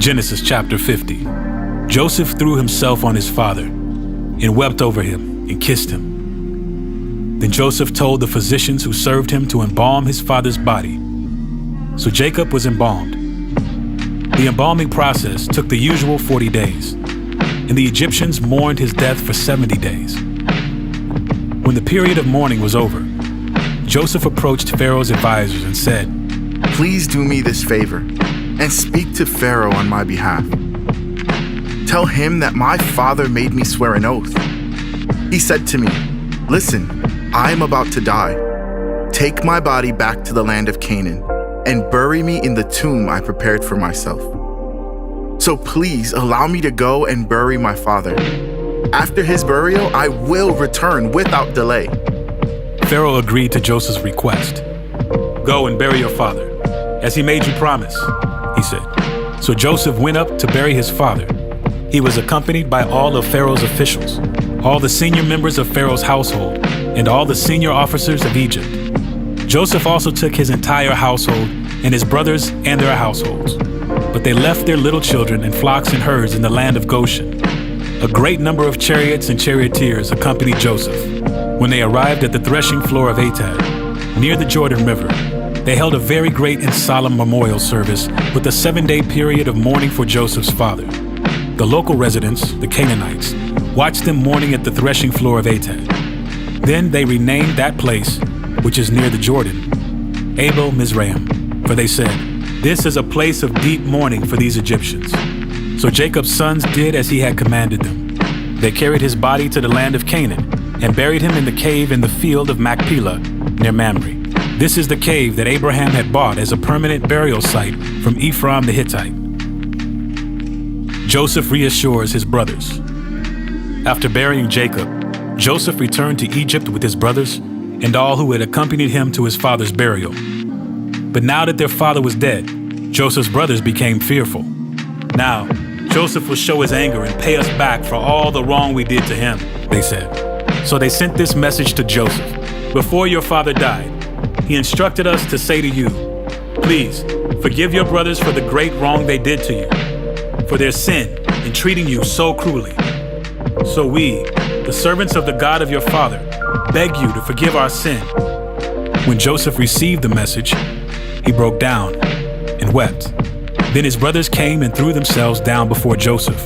Genesis chapter 50. Joseph threw himself on his father and wept over him and kissed him. Then Joseph told the physicians who served him to embalm his father's body. So Jacob was embalmed. The embalming process took the usual 40 days, and the Egyptians mourned his death for 70 days. When the period of mourning was over, Joseph approached Pharaoh's advisors and said, "Please do me this favor and speak to Pharaoh on my behalf. Tell him that my father made me swear an oath. He said to me, 'Listen, I am about to die. Take my body back to the land of Canaan and bury me in the tomb I prepared for myself. So please allow me to go and bury my father. After his burial, I will return without delay.'" Pharaoh agreed to Joseph's request. "Go and bury your father, as he made you promise," he said. So Joseph went up to bury his father. He was accompanied by all of Pharaoh's officials, all the senior members of Pharaoh's household, and all the senior officers of Egypt. Joseph also took his entire household and his brothers and their households. But they left their little children and flocks and herds in the land of Goshen. A great number of chariots and charioteers accompanied Joseph. When they arrived at the threshing floor of Atad, near the Jordan River, they held a very great and solemn memorial service with a 7-day period of mourning for Joseph's father. The local residents, the Canaanites, watched them mourning at the threshing floor of Atad. Then they renamed that place, which is near the Jordan, Abel Mizraim, for they said, "This is a place of deep mourning for these Egyptians." So Jacob's sons did as he had commanded them. They carried his body to the land of Canaan and buried him in the cave in the field of Machpelah near Mamre. This is the cave that Abraham had bought as a permanent burial site from Ephraim the Hittite. Joseph reassures his brothers. After burying Jacob, Joseph returned to Egypt with his brothers and all who had accompanied him to his father's burial. But now that their father was dead, Joseph's brothers became fearful. "Now, Joseph will show his anger and pay us back for all the wrong we did to him," they said. So they sent this message to Joseph. "Before your father died, he instructed us to say to you, 'Please, forgive your brothers for the great wrong they did to you, for their sin in treating you so cruelly. So we, the servants of the God of your father, beg you to forgive our sin.'" When Joseph received the message, he broke down and wept. Then his brothers came and threw themselves down before Joseph.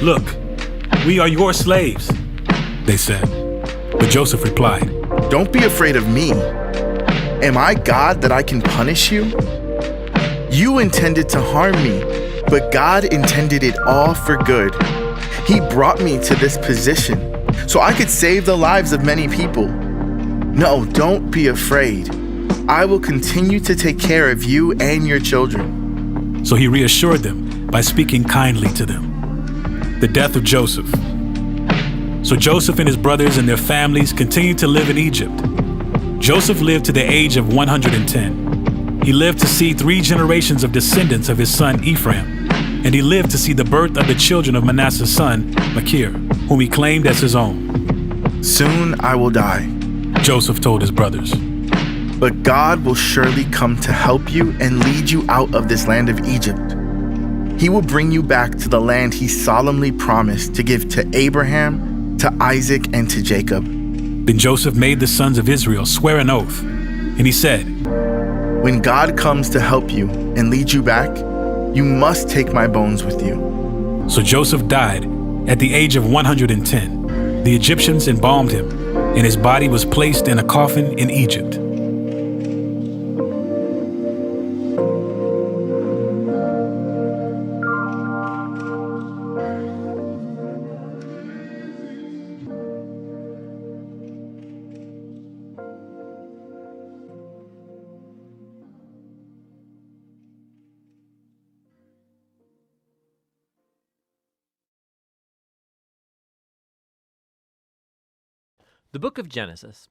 "Look, we are your slaves," they said. But Joseph replied, "Don't be afraid of me. Am I God that I can punish you? You intended to harm me, but God intended it all for good. He brought me to this position so I could save the lives of many people. No, don't be afraid. I will continue to take care of you and your children." So he reassured them by speaking kindly to them. The death of Joseph. So Joseph and his brothers and their families continued to live in Egypt. Joseph lived to the age of 110. He lived to see 3 generations of descendants of his son Ephraim, and he lived to see the birth of the children of Manasseh's son Machir, whom he claimed as his own. "Soon I will die," Joseph told his brothers. "but God will surely come to help you and lead you out of this land of Egypt. He will bring you back to the land he solemnly promised to give to Abraham, to Isaac, and to Jacob." Then Joseph made the sons of Israel swear an oath, and he said, "When God comes to help you and lead you back, you must take my bones with you." So Joseph died at the age of 110. The Egyptians embalmed him, and his body was placed in a coffin in Egypt. The Book of Genesis.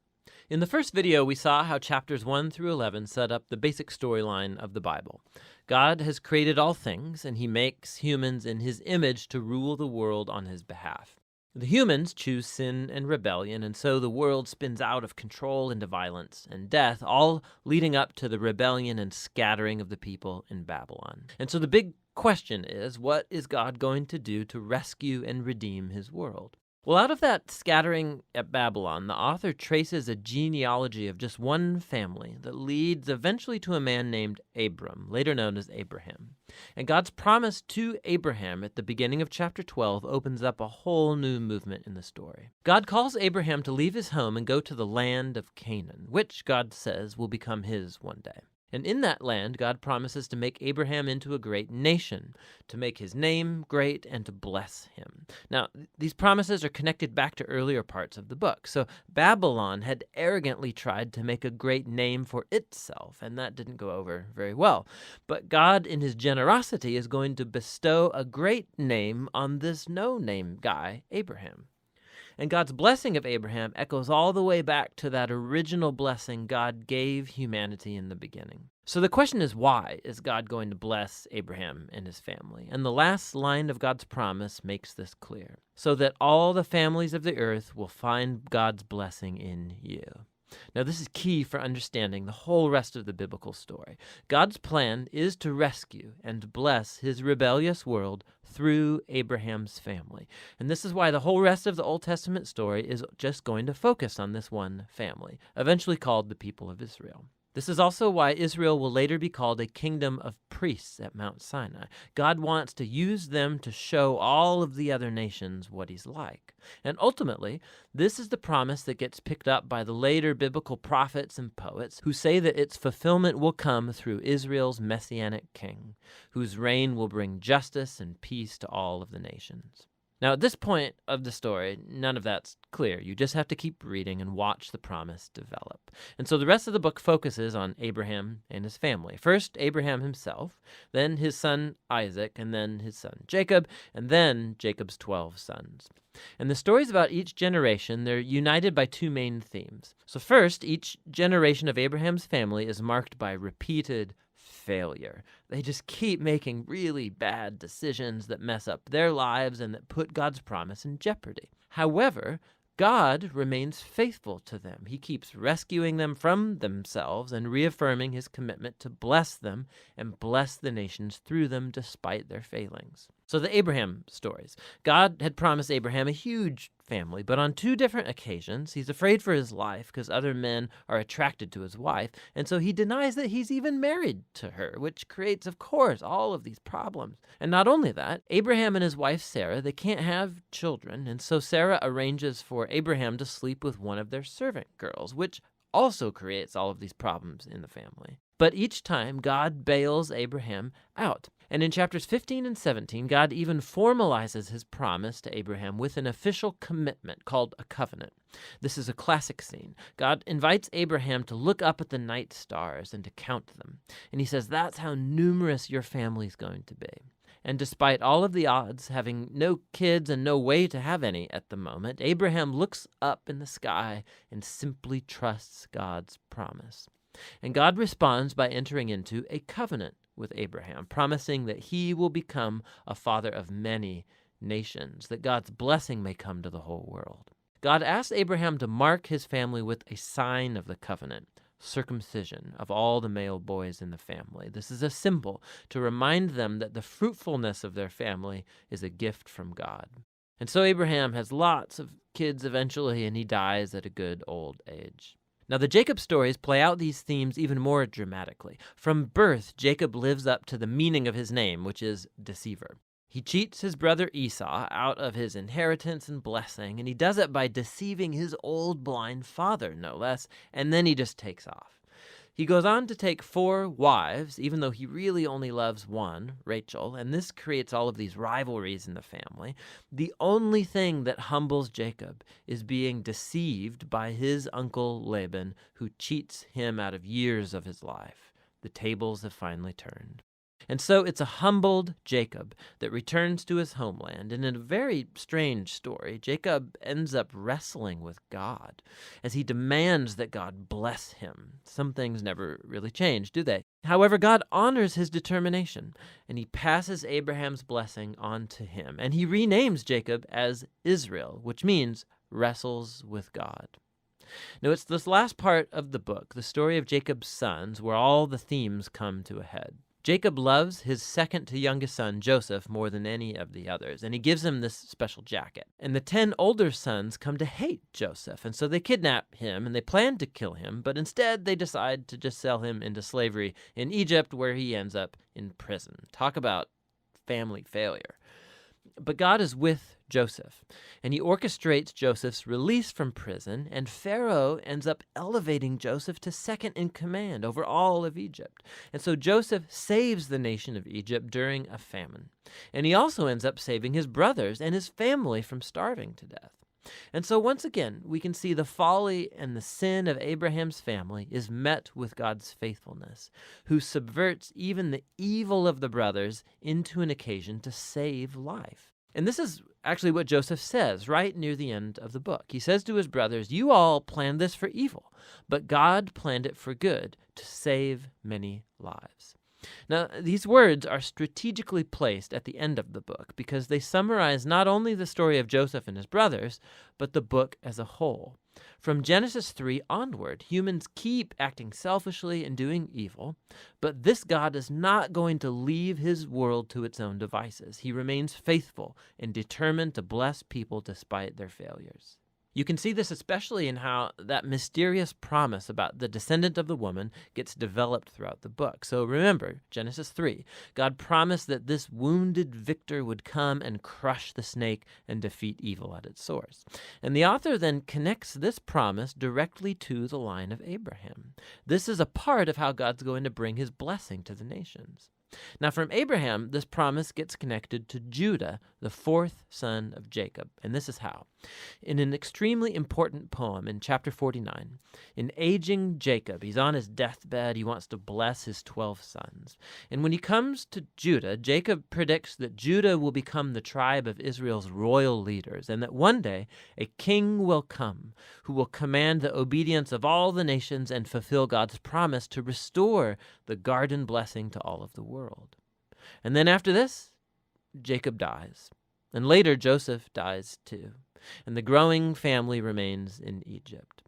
In the first video, we saw how chapters 1 through 11 set up the basic storyline of the Bible. God has created all things, and he makes humans in his image to rule the world on his behalf. The humans choose sin and rebellion, and so the world spins out of control into violence and death, all leading up to the rebellion and scattering of the people in Babylon. And so the big question is, what is God going to do to rescue and redeem his world? Well, out of that scattering at Babylon, the author traces a genealogy of just one family that leads eventually to a man named Abram, later known as Abraham. And God's promise to Abraham at the beginning of chapter 12 opens up a whole new movement in the story. God calls Abraham to leave his home and go to the land of Canaan, which God says will become his one day. And in that land, God promises to make Abraham into a great nation, to make his name great, and to bless him. Now, these promises are connected back to earlier parts of the book. So Babylon had arrogantly tried to make a great name for itself, and that didn't go over very well. But God, in his generosity, is going to bestow a great name on this no-name guy, Abraham. And God's blessing of Abraham echoes all the way back to that original blessing God gave humanity in the beginning. So the question is, why is God going to bless Abraham and his family? And the last line of God's promise makes this clear. So that all the families of the earth will find God's blessing in you. Now, this is key for understanding the whole rest of the biblical story. God's plan is to rescue and bless his rebellious world through Abraham's family. And this is why the whole rest of the Old Testament story is just going to focus on this one family, eventually called the people of Israel. This is also why Israel will later be called a kingdom of priests at Mount Sinai. God wants to use them to show all of the other nations what he's like. And ultimately, this is the promise that gets picked up by the later biblical prophets and poets who say that its fulfillment will come through Israel's messianic king, whose reign will bring justice and peace to all of the nations. Now, at this point of the story, none of that's clear. You just have to keep reading and watch the promise develop. And so the rest of the book focuses on Abraham and his family. First, Abraham himself, then his son Isaac, and then his son Jacob, and then Jacob's 12 sons. And the stories about each generation, they're united by two main themes. So first, each generation of Abraham's family is marked by repeated failure. They just keep making really bad decisions that mess up their lives and that put God's promise in jeopardy. However, God remains faithful to them. He keeps rescuing them from themselves and reaffirming his commitment to bless them and bless the nations through them despite their failings. So the Abraham stories. God had promised Abraham a huge family, but on two different occasions, he's afraid for his life because other men are attracted to his wife, and so he denies that he's even married to her, which creates, of course, all of these problems. And not only that, Abraham and his wife Sarah, they can't have children, and so Sarah arranges for Abraham to sleep with one of their servant girls, which also creates all of these problems in the family. But each time, God bails Abraham out. And in chapters 15 and 17, God even formalizes his promise to Abraham with an official commitment called a covenant. This is a classic scene. God invites Abraham to look up at the night stars and to count them. And he says, that's how numerous your family's going to be. And despite all of the odds, having no kids and no way to have any at the moment, Abraham looks up in the sky and simply trusts God's promise. And God responds by entering into a covenant with Abraham, promising that he will become a father of many nations, that God's blessing may come to the whole world. God asks Abraham to mark his family with a sign of the covenant, circumcision of all the male boys in the family. This is a symbol to remind them that the fruitfulness of their family is a gift from God. And so Abraham has lots of kids eventually, and he dies at a good old age. Now, the Jacob stories play out these themes even more dramatically. From birth, Jacob lives up to the meaning of his name, which is deceiver. He cheats his brother Esau out of his inheritance and blessing, and he does it by deceiving his old blind father, no less, and then he just takes off. He goes on to take 4 wives, even though he really only loves one, Rachel, and this creates all of these rivalries in the family. The only thing that humbles Jacob is being deceived by his uncle Laban, who cheats him out of years of his life. The tables have finally turned. And so it's a humbled Jacob that returns to his homeland. And in a very strange story, Jacob ends up wrestling with God as he demands that God bless him. Some things never really change, do they? However, God honors his determination, and he passes Abraham's blessing on to him. And he renames Jacob as Israel, which means wrestles with God. Now, it's this last part of the book, the story of Jacob's sons, where all the themes come to a head. Jacob loves his second to youngest son, Joseph, more than any of the others, and he gives him this special jacket. And the 10 older sons come to hate Joseph, and so they kidnap him, and they plan to kill him, but instead they decide to just sell him into slavery in Egypt, where he ends up in prison. Talk about family failure. But God is with Joseph, and he orchestrates Joseph's release from prison, and Pharaoh ends up elevating Joseph to second in command over all of Egypt. And so Joseph saves the nation of Egypt during a famine. And he also ends up saving his brothers and his family from starving to death. And so once again, we can see the folly and the sin of Abraham's family is met with God's faithfulness, who subverts even the evil of the brothers into an occasion to save life. And this is actually what Joseph says right near the end of the book. He says to his brothers, "You all planned this for evil, but God planned it for good, to save many lives." Now, these words are strategically placed at the end of the book because they summarize not only the story of Joseph and his brothers, but the book as a whole. From Genesis 3 onward, humans keep acting selfishly and doing evil, but this God is not going to leave his world to its own devices. He remains faithful and determined to bless people despite their failures. You can see this especially in how that mysterious promise about the descendant of the woman gets developed throughout the book. So remember, Genesis 3, God promised that this wounded victor would come and crush the snake and defeat evil at its source. And the author then connects this promise directly to the line of Abraham. This is a part of how God's going to bring his blessing to the nations. Now, from Abraham, this promise gets connected to Judah, the 4th son of Jacob. And this is how. In an extremely important poem in chapter 49, in aging Jacob, he's on his deathbed, he wants to bless his 12 sons. And when he comes to Judah, Jacob predicts that Judah will become the tribe of Israel's royal leaders, and that one day a king will come who will command the obedience of all the nations and fulfill God's promise to restore the garden blessing to all of the world. And then after this, Jacob dies. And later Joseph dies too. And the growing family remains in Egypt.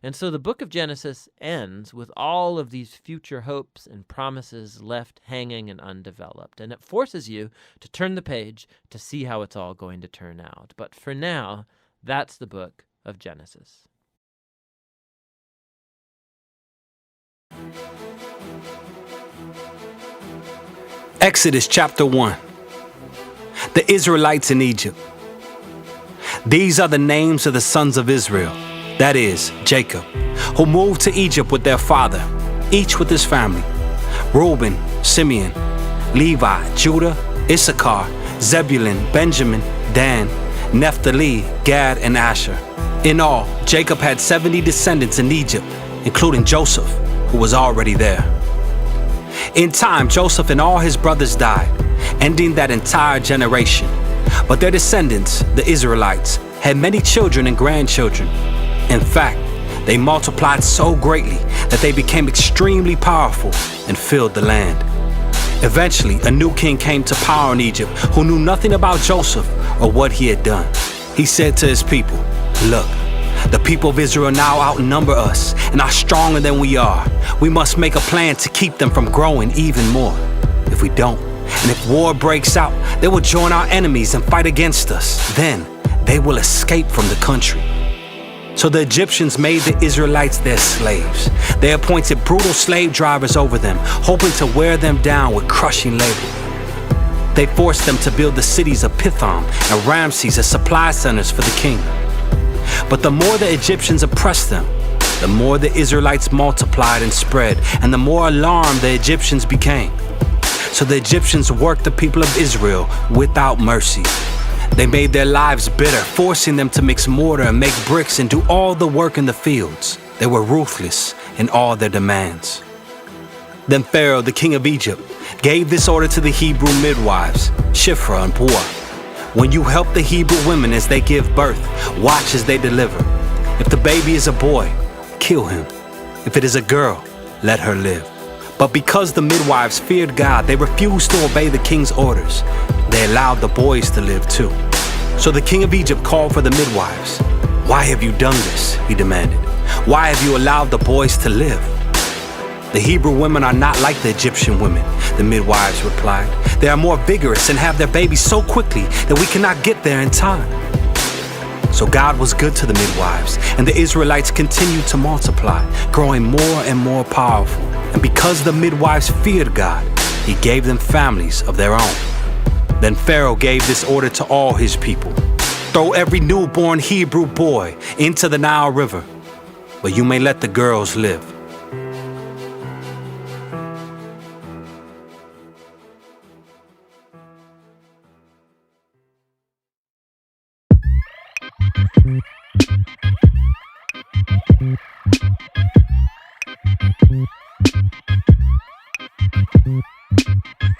And so the book of Genesis ends with all of these future hopes and promises left hanging and undeveloped. And it forces you to turn the page to see how it's all going to turn out. But for now, that's the book of Genesis. Exodus chapter 1. The Israelites in Egypt. These are the names of the sons of Israel, that is, Jacob, who moved to Egypt with their father, each with his family: Reuben, Simeon, Levi, Judah, Issachar, Zebulun, Benjamin, Dan, Naphtali, Gad, and Asher. In all, Jacob had 70 descendants in Egypt, including Joseph, who was already there. In time, Joseph and all his brothers died, ending that entire generation. But their descendants, the Israelites, had many children and grandchildren. In fact, they multiplied so greatly that they became extremely powerful and filled the land. Eventually, a new king came to power in Egypt who knew nothing about Joseph or what he had done. He said to his people, "Look, the people of Israel now outnumber us and are stronger than we are. We must make a plan to keep them from growing even more. If we don't, and if war breaks out, they will join our enemies and fight against us. Then they will escape from the country." So the Egyptians made the Israelites their slaves. They appointed brutal slave drivers over them, hoping to wear them down with crushing labor. They forced them to build the cities of Pithom and Ramses as supply centers for the king. But the more the Egyptians oppressed them, the more the Israelites multiplied and spread, and the more alarmed the Egyptians became. So the Egyptians worked the people of Israel without mercy. They made their lives bitter, forcing them to mix mortar and make bricks and do all the work in the fields. They were ruthless in all their demands. Then Pharaoh, the king of Egypt, gave this order to the Hebrew midwives, Shiphrah and Puah: "When you help the Hebrew women as they give birth, watch as they deliver. If the baby is a boy, kill him. If it is a girl, let her live." But because the midwives feared God, they refused to obey the king's orders. They allowed the boys to live too. So the king of Egypt called for the midwives. "Why have you done this?" he demanded. "Why have you allowed the boys to live?" The Hebrew women are not like the Egyptian women. The midwives replied. They are more vigorous and have their babies so quickly that we cannot get there in time. So God was good to the midwives, and the Israelites continued to multiply, growing more and more powerful. And because the midwives feared God, He gave them families of their own. Then Pharaoh gave this order to all his people: throw every newborn Hebrew boy into the Nile River, but you may let the girls live.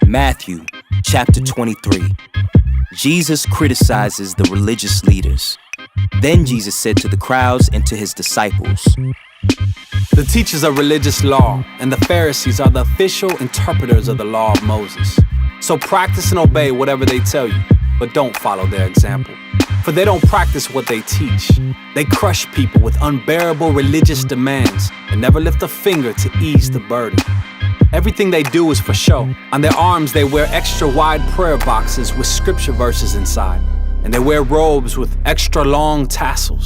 Matthew chapter 23. Jesus criticizes the religious leaders. Then Jesus said to the crowds and to his disciples, The teachers of religious law and the Pharisees are the official interpreters of the law of Moses. So practice and obey whatever they tell you, but don't follow their example. For they don't practice what they teach. They crush people with unbearable religious demands and never lift a finger to ease the burden. Everything they do is for show. On their arms they wear extra wide prayer boxes with scripture verses inside. And they wear robes with extra long tassels.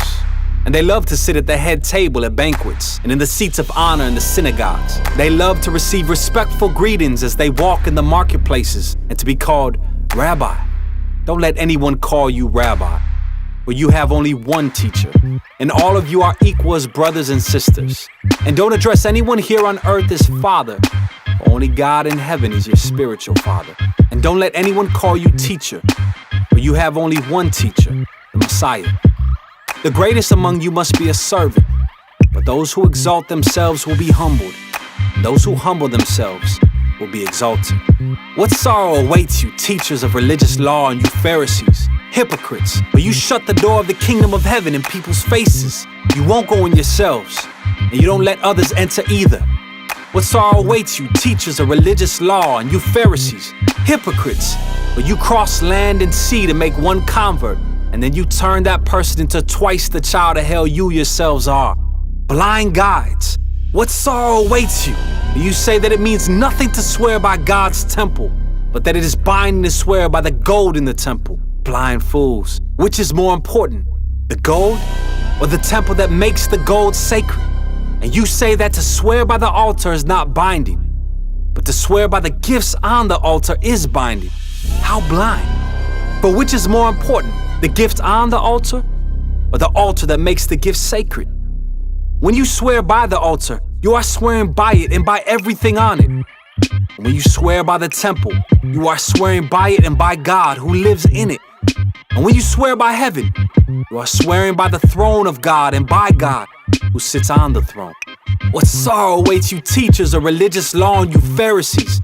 And they love to sit at the head table at banquets and in the seats of honor in the synagogues. They love to receive respectful greetings as they walk in the marketplaces and to be called Rabbi. Don't let anyone call you Rabbi, for you have only one teacher, and all of you are equal as brothers and sisters. And don't address anyone here on earth as Father. Only God in heaven is your spiritual father. And don't let anyone call you teacher, for you have only one teacher, the Messiah. The greatest among you must be a servant, but those who exalt themselves will be humbled, and those who humble themselves will be exalted. What sorrow awaits you, teachers of religious law, and you Pharisees, hypocrites, for you shut the door of the kingdom of heaven in people's faces. You won't go in yourselves, and you don't let others enter either. What sorrow awaits you, teachers of religious law, and you Pharisees, hypocrites, for you cross land and sea to make one convert, and then you turn that person into twice the child of hell you yourselves are. Blind guides, what sorrow awaits you? You say that it means nothing to swear by God's temple, but that it is binding to swear by the gold in the temple. Blind fools, which is more important, the gold or the temple that makes the gold sacred? And you say that to swear by the altar is not binding, but to swear by the gifts on the altar is binding. How blind! For which is more important, the gift on the altar or the altar that makes the gift sacred? When you swear by the altar, you are swearing by it and by everything on it. And when you swear by the temple, you are swearing by it and by God who lives in it. And when you swear by heaven, you are swearing by the throne of God and by God who sits on the throne. What sorrow awaits you, teachers of religious law, and you Pharisees,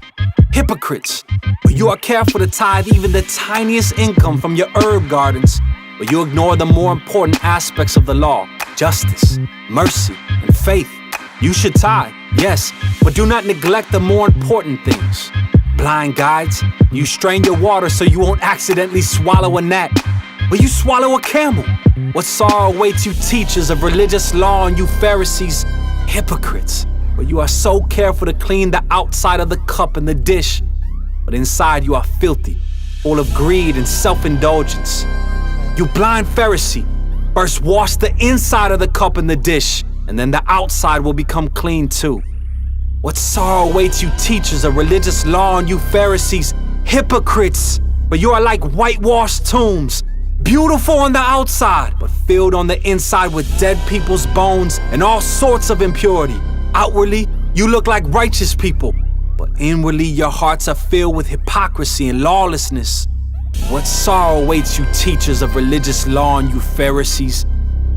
hypocrites, for you are careful to tithe even the tiniest income from your herb gardens, but you ignore the more important aspects of the law: justice, mercy, and faith. You should tithe, yes, but do not neglect the more important things. Blind guides, you strain your water so you won't accidentally swallow a gnat, but you swallow a camel. What sorrow awaits you, teachers of religious law, and you Pharisees, hypocrites, for you are so careful to clean the outside of the cup and the dish, but inside you are filthy, full of greed and self-indulgence. You blind Pharisee, first wash the inside of the cup and the dish, and then the outside will become clean too. What sorrow awaits you, teachers of religious law, and you Pharisees, hypocrites, for you are like whitewashed tombs, beautiful on the outside, but filled on the inside with dead people's bones and all sorts of impurity. Outwardly, you look like righteous people, but inwardly your hearts are filled with hypocrisy and lawlessness. What sorrow awaits you, teachers of religious law, and you Pharisees,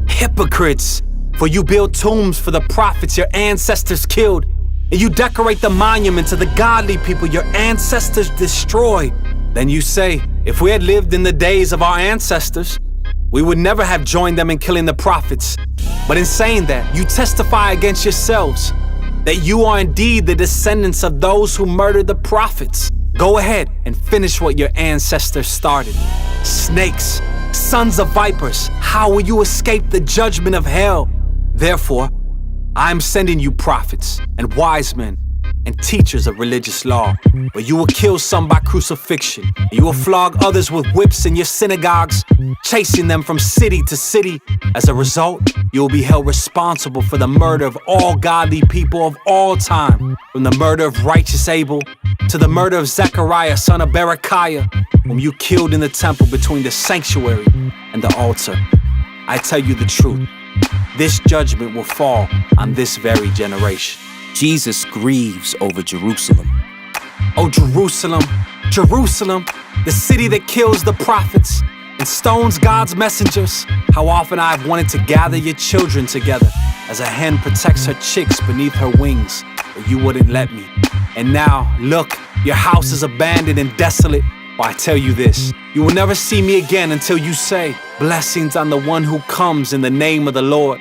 hypocrites, for you build tombs for the prophets your ancestors killed, and you decorate the monuments of the godly people your ancestors destroyed. Then you say, if we had lived in the days of our ancestors, we would never have joined them in killing the prophets. But in saying that, you testify against yourselves that you are indeed the descendants of those who murdered the prophets. Go ahead and finish what your ancestors started. Snakes, sons of vipers, how will you escape the judgment of hell? Therefore, I am sending you prophets and wise men, and teachers of religious law. But you will kill some by crucifixion. You will flog others with whips in your synagogues, chasing them from city to city. As a result, you will be held responsible for the murder of all godly people of all time, from the murder of righteous Abel to the murder of Zechariah, son of Berechiah, whom you killed in the temple between the sanctuary and the altar. I tell you the truth, this judgment will fall on this very generation. Jesus grieves over Jerusalem. Oh, Jerusalem, Jerusalem, the city that kills the prophets and stones God's messengers. How often I've wanted to gather your children together as a hen protects her chicks beneath her wings, but you wouldn't let me. And now, look, your house is abandoned and desolate. Well, I tell you this, you will never see me again until you say, blessings on the one who comes in the name of the Lord.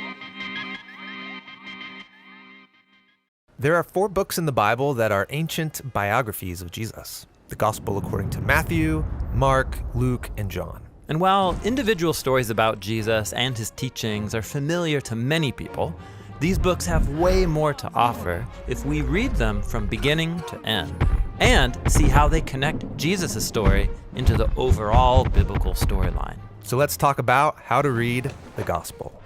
There are 4 books in the Bible that are ancient biographies of Jesus: the Gospel according to Matthew, Mark, Luke, and John. And while individual stories about Jesus and his teachings are familiar to many people, these books have way more to offer if we read them from beginning to end and see how they connect Jesus' story into the overall biblical storyline. So let's talk about how to read the Gospel.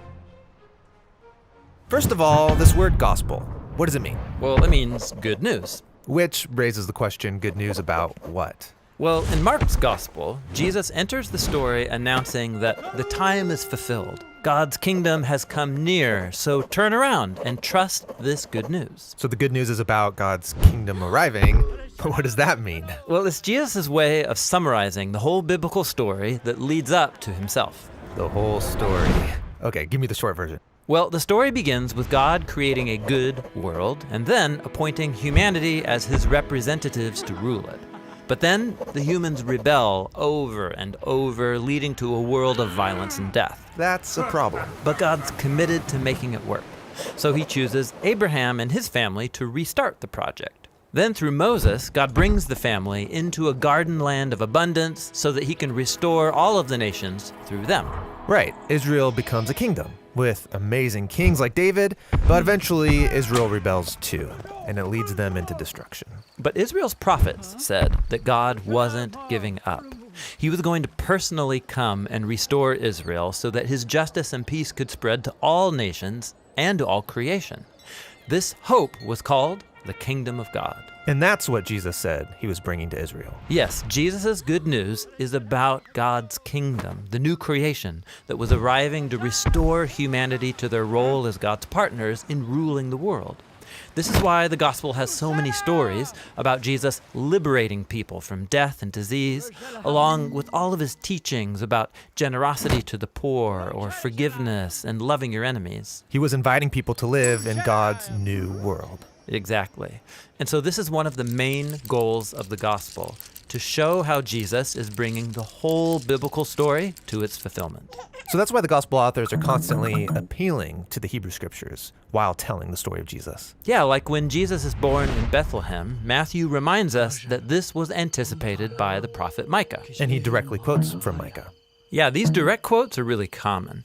First of all, this word gospel. What does it mean? Well, it means good news. Which raises the question, good news about what? Well, in Mark's gospel, Jesus enters the story announcing that the time is fulfilled. God's kingdom has come near, so turn around and trust this good news. So the good news is about God's kingdom arriving. But what does that mean? Well, it's Jesus' way of summarizing the whole biblical story that leads up to himself. The whole story. Okay, give me the short version. Well, the story begins with God creating a good world and then appointing humanity as his representatives to rule it. But then the humans rebel over and over, leading to a world of violence and death. That's a problem. But God's committed to making it work. So he chooses Abraham and his family to restart the project. Then through Moses, God brings the family into a garden land of abundance so that he can restore all of the nations through them. Right, Israel becomes a kingdom with amazing kings like David, but eventually Israel rebels too, and it leads them into destruction. But Israel's prophets said that God wasn't giving up. He was going to personally come and restore Israel so that his justice and peace could spread to all nations and to all creation. This hope was called the kingdom of God. And that's what Jesus said he was bringing to Israel. Yes, Jesus' good news is about God's kingdom, the new creation that was arriving to restore humanity to their role as God's partners in ruling the world. This is why the gospel has so many stories about Jesus liberating people from death and disease, along with all of his teachings about generosity to the poor or forgiveness and loving your enemies. He was inviting people to live in God's new world. Exactly. And so this is one of the main goals of the gospel, to show how Jesus is bringing the whole biblical story to its fulfillment. So that's why the gospel authors are constantly appealing to the Hebrew scriptures while telling the story of Jesus. Yeah, like when Jesus is born in Bethlehem, Matthew reminds us that this was anticipated by the prophet Micah. And he directly quotes from Micah. Yeah, these direct quotes are really common.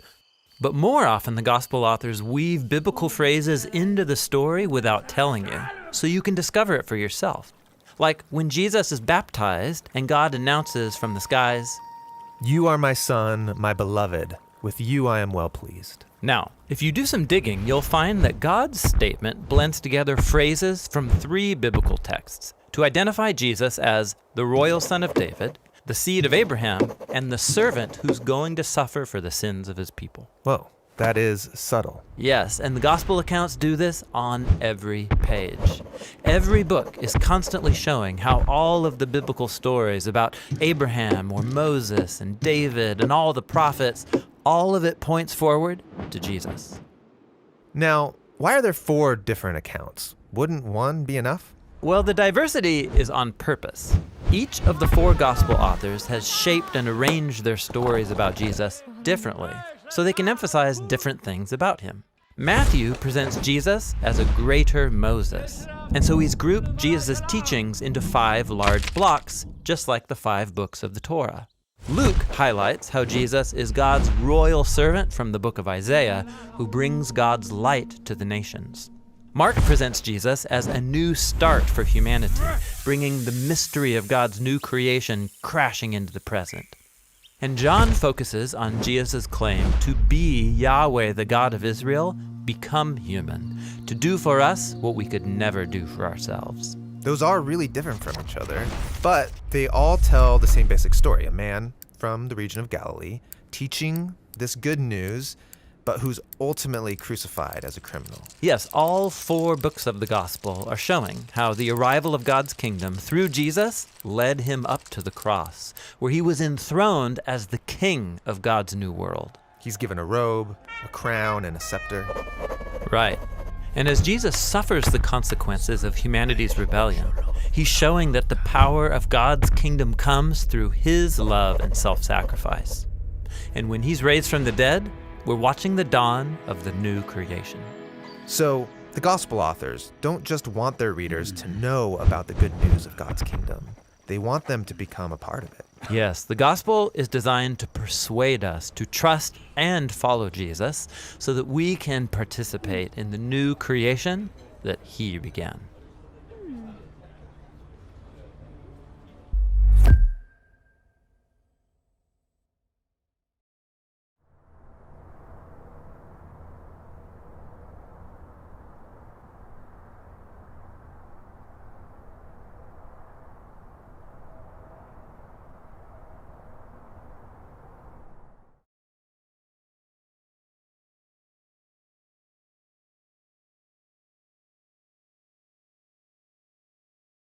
But more often, the gospel authors weave biblical phrases into the story without telling you, so you can discover it for yourself. Like when Jesus is baptized and God announces from the skies, "You are my son, my beloved. With you I am well pleased." Now, if you do some digging, you'll find that God's statement blends together phrases from 3 biblical texts to identify Jesus as the royal son of David, the seed of Abraham, and the servant who's going to suffer for the sins of his people. Whoa, that is subtle. Yes, and the gospel accounts do this on every page. Every book is constantly showing how all of the biblical stories about Abraham or Moses and David and all the prophets, all of it points forward to Jesus. Now, why are there 4 different accounts? Wouldn't one be enough? Well, the diversity is on purpose. Each of the 4 gospel authors has shaped and arranged their stories about Jesus differently, so they can emphasize different things about him. Matthew presents Jesus as a greater Moses, and so he's grouped Jesus' teachings into 5 large blocks, just like the 5 books of the Torah. Luke highlights how Jesus is God's royal servant from the book of Isaiah, who brings God's light to the nations. Mark presents Jesus as a new start for humanity, bringing the mystery of God's new creation crashing into the present. And John focuses on Jesus' claim to be Yahweh, the God of Israel, become human, to do for us what we could never do for ourselves. Those are really different from each other, but they all tell the same basic story. A man from the region of Galilee teaching this good news, but who's ultimately crucified as a criminal. Yes, all 4 books of the gospel are showing how the arrival of God's kingdom through Jesus led him up to the cross, where he was enthroned as the king of God's new world. He's given a robe, a crown, and a scepter. Right. And as Jesus suffers the consequences of humanity's rebellion, he's showing that the power of God's kingdom comes through his love and self-sacrifice. And when he's raised from the dead, we're watching the dawn of the new creation. So, the gospel authors don't just want their readers to know about the good news of God's kingdom. They want them to become a part of it. Yes, the gospel is designed to persuade us to trust and follow Jesus so that we can participate in the new creation that he began.